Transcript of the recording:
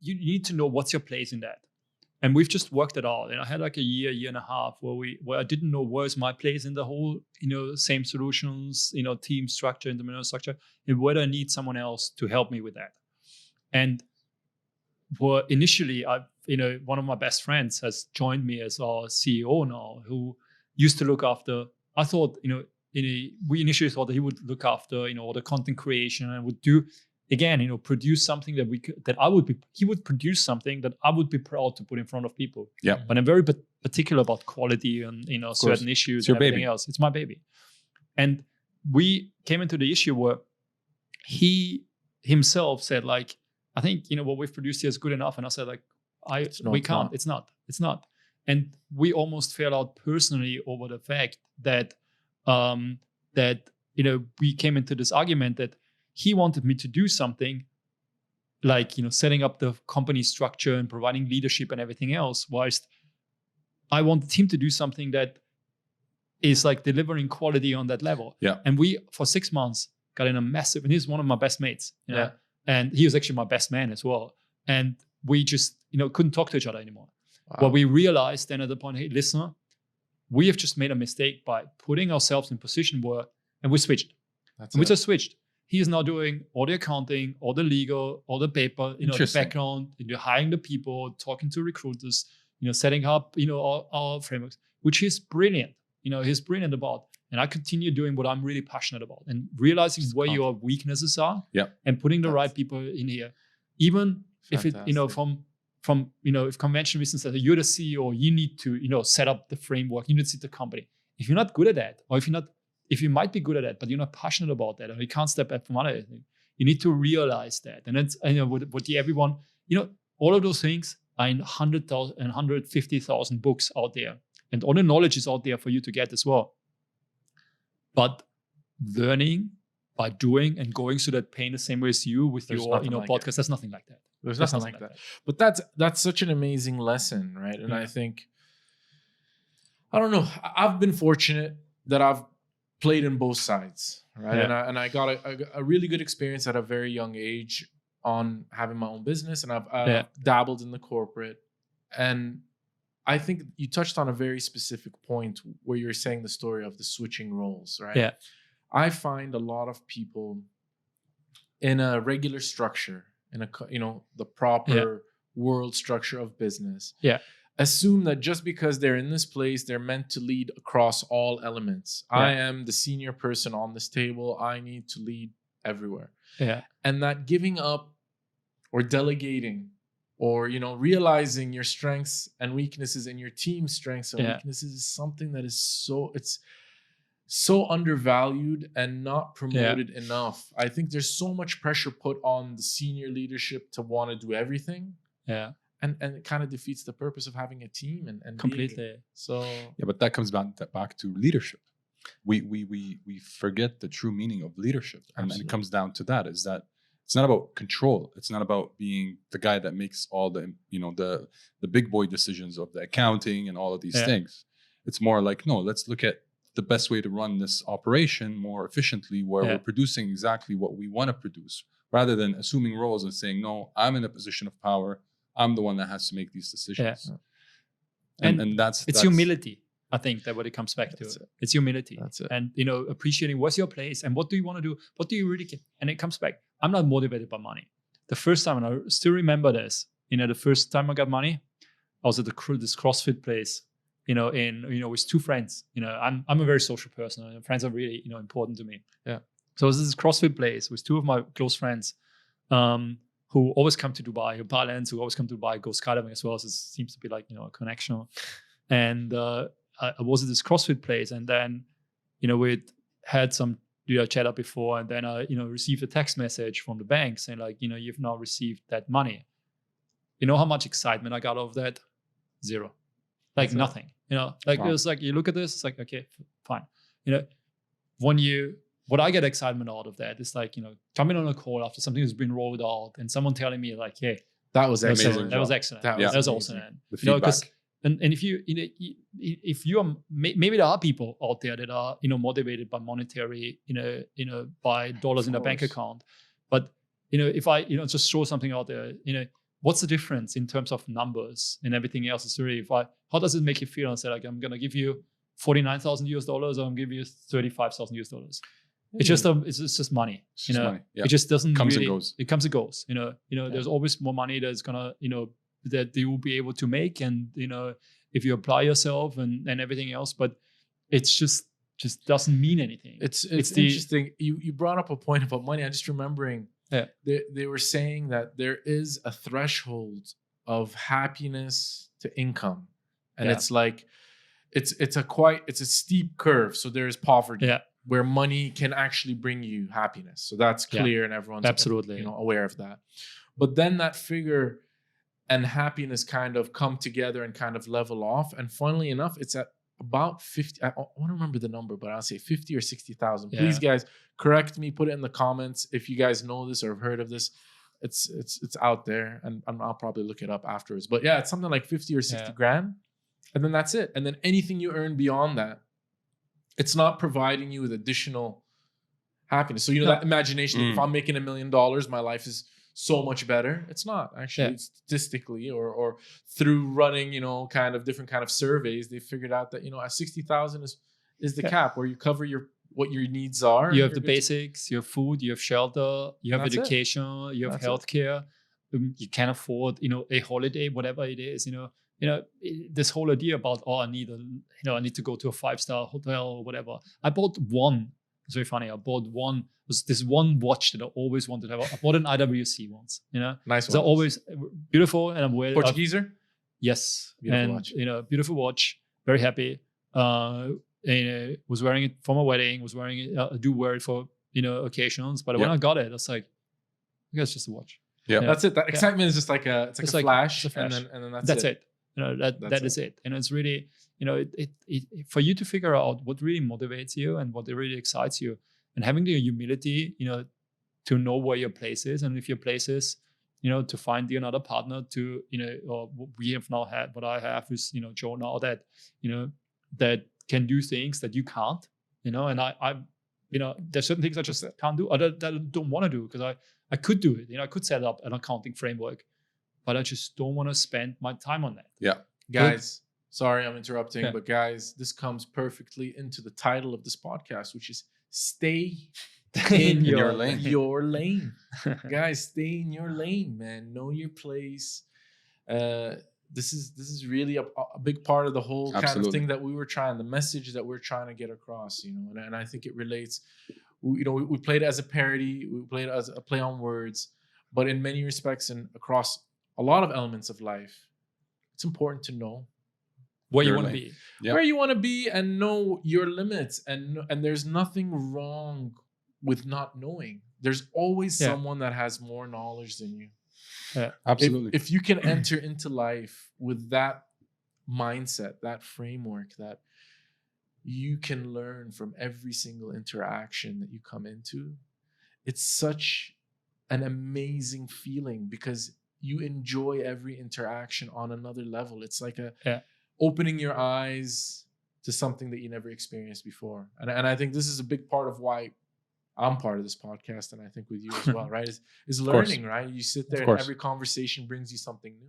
you need to know what's your place in that. And we've just worked it out. And I had like a year and a half where I didn't know where's my place in the whole, same solutions, team structure, implementation structure, and whether I need someone else to help me with that. And initially, one of my best friends has joined me as our CEO now, who used to look after, I thought, we initially thought that he would look after, all the content creation and would do, again, produce something he would produce something that I would be proud to put in front of people. Yeah. But I'm very particular about quality and, certain issues and everything else. It's my baby. And we came into the issue where he himself said, like, I think, what we've produced here is good enough. And I said, like, we can't, it's not. And we almost fell out personally over the fact that, we came into this argument that he wanted me to do something like, setting up the company structure and providing leadership and everything else, whilst I wanted him to do something that is like delivering quality on that level. Yeah. And we, for 6 months, got in a massive, and he's one of my best mates, and he was actually my best man as well. And we just, couldn't talk to each other anymore. Wow. What we realized then at the point, hey, listener, we have just made a mistake by putting ourselves in a position where, and we switched. We just switched. He is now doing all the accounting, all the legal, all the paper, the background, hiring the people, talking to recruiters, setting up, our frameworks, which is brilliant. He's brilliant about. And I continue doing what I'm really passionate about and realizing where your weaknesses are, and putting the right people in here. Even if it, from if conventional business says you're the CEO, you need to, set up the framework, you need to set the company. If you're not good at that, or if you might be good at that, but you're not passionate about that, or you can't step back from other things, you need to realize that. And it's, everyone, all of those things are in 100,000 and 150,000 books out there. And all the knowledge is out there for you to get as well. But learning by doing and going through that pain the same way as you with your, podcast, there's nothing like that. There's nothing like that. But that's such an amazing lesson, right? And I think, I don't know, I've been fortunate that I've played in both sides, right? Yeah. And I got a really good experience at a very young age on having my own business, and I've dabbled in the corporate. And I think you touched on a very specific point where you're saying the story of the switching roles, right? Yeah. I find a lot of people in a regular structure, in the proper world structure of business, assume that just because they're in this place, they're meant to lead across all elements. Yeah. I am the senior person on this table. I need to lead everywhere. Yeah. And that giving up or delegating or, realizing your strengths and weaknesses and your team's strengths and weaknesses is something that is so undervalued and not promoted enough. I think there's so much pressure put on the senior leadership to want to do everything. Yeah. And it kind of defeats the purpose of having a team and completely. So but that comes back to leadership. We forget the true meaning of leadership, and it comes down to that: is that it's not about control. It's not about being the guy that makes all the the big boy decisions of the accounting and all of these things. It's more like, no, let's look at the best way to run this operation more efficiently, where we're producing exactly what we want to produce, rather than assuming roles and saying, no, I'm in a position of power. I'm the one that has to make these decisions. Yeah. And that's humility. I think that what it comes back to. It's humility. That's it. And, appreciating what's your place and what do you want to do? What do you really care? And it comes back. I'm not motivated by money. The first time, and I still remember this, the first time I got money, I was at this CrossFit place, with two friends. I'm a very social person. And friends are really, important to me. Yeah. So it was this CrossFit place with two of my close friends, who always come to Dubai, Balance, who always come to Dubai, go skydiving as well. So it seems to be like, a connection. And I was at this CrossFit place, and then, we'd had some chat up before, and then I, received a text message from the bank saying like, you've now received that money. You know how much excitement I got out of that? Zero. Like nothing. It was like, you look at this, it's like, okay, fine. What I get excitement out of that is like, coming on a call after something has been rolled out and someone telling me like, hey, that was excellent. That was excellent. That was awesome. The feedback. And if you are, maybe there are people out there that are, motivated by monetary, by dollars in a bank account. But, if I, just throw something out there, what's the difference in terms of numbers and everything else? Is really, how does it make you feel? And say like, I'm going to give you $49,000 or I'm going to give you $35,000. It's just money, It's just money. Yeah. It just doesn't Comes really, and goes. it comes and goes, there's always more money that's gonna, that you will be able to make. And, if you apply yourself and everything else, but it's just doesn't mean anything. It's interesting. You brought up a point about money. I'm just remembering they were saying that there is a threshold of happiness to income. And it's like, it's a steep curve. So there's poverty where money can actually bring you happiness. So that's clear and everyone's absolutely aware of that. But then that figure and happiness kind of come together and kind of level off. And funnily enough, it's at about 50. I want to remember the number, but I'll say 50 or 60,000. Please, guys, correct me. Put it in the comments if you guys know this or have heard of this. It's out there, and I'll probably look it up afterwards. But yeah, it's something like 50 or 60 grand, and then that's it. And then anything you earn beyond that, it's not providing you with additional happiness. So that imagination. If I'm making $1 million, my life is so much better. It's not actually statistically or through running, kind of different kind of surveys, they figured out that, at 60,000 is the cap where you cover what your needs are. You have the basics, you have food, you have shelter, you have education, you have healthcare. You can afford, a holiday, whatever it is, this whole idea about, I need to go to a 5-star hotel or whatever. I bought one. It's very funny. I bought one. Was this one watch that I always wanted to have. I bought an IWC once. Nice. So always beautiful, and I'm wearing Portugueser. Yes, beautiful watch. Beautiful watch. Very happy. Was wearing it for my wedding. Was wearing it. I do wear it for occasions. But when I got it, I was like, I guess it's just a watch. Yeah, that's it. That excitement is just like a flash, and then that's it. That is it. And it's really, it for you to figure out what really motivates you and what really excites you, and having the humility, to know where your place is, and if your place is, to find another partner to, or we have now had, what I have is, Joe now that, that can do things that you can't, and I there's certain things I just can't do, or that I don't want to do, because I could do it. I could set up an accounting framework, but I just don't want to spend my time on that. Yeah. Guys, sorry I'm interrupting, but guys, this comes perfectly into the title of this podcast, which is Stay in your lane. Your lane. Guys, stay in your lane, man. Know your place. This is really a big part of the whole kind of thing that we were trying, the message that we're trying to get across, and I think it relates. We played it as a parody, we played it as a play on words, but in many respects and across a lot of elements of life, it's important to know where you want to be. Where you want to be, and know your limits, and there's nothing wrong with not knowing. There's always someone that has more knowledge than you. Yeah, absolutely. If you can enter into life with that mindset, that framework, that you can learn from every single interaction that you come into, it's such an amazing feeling, because you enjoy every interaction on another level. It's like opening your eyes to something that you never experienced before. And I think this is a big part of why I'm part of this podcast, and I think with you as well, right? Is learning, right? You sit there and every conversation brings you something new.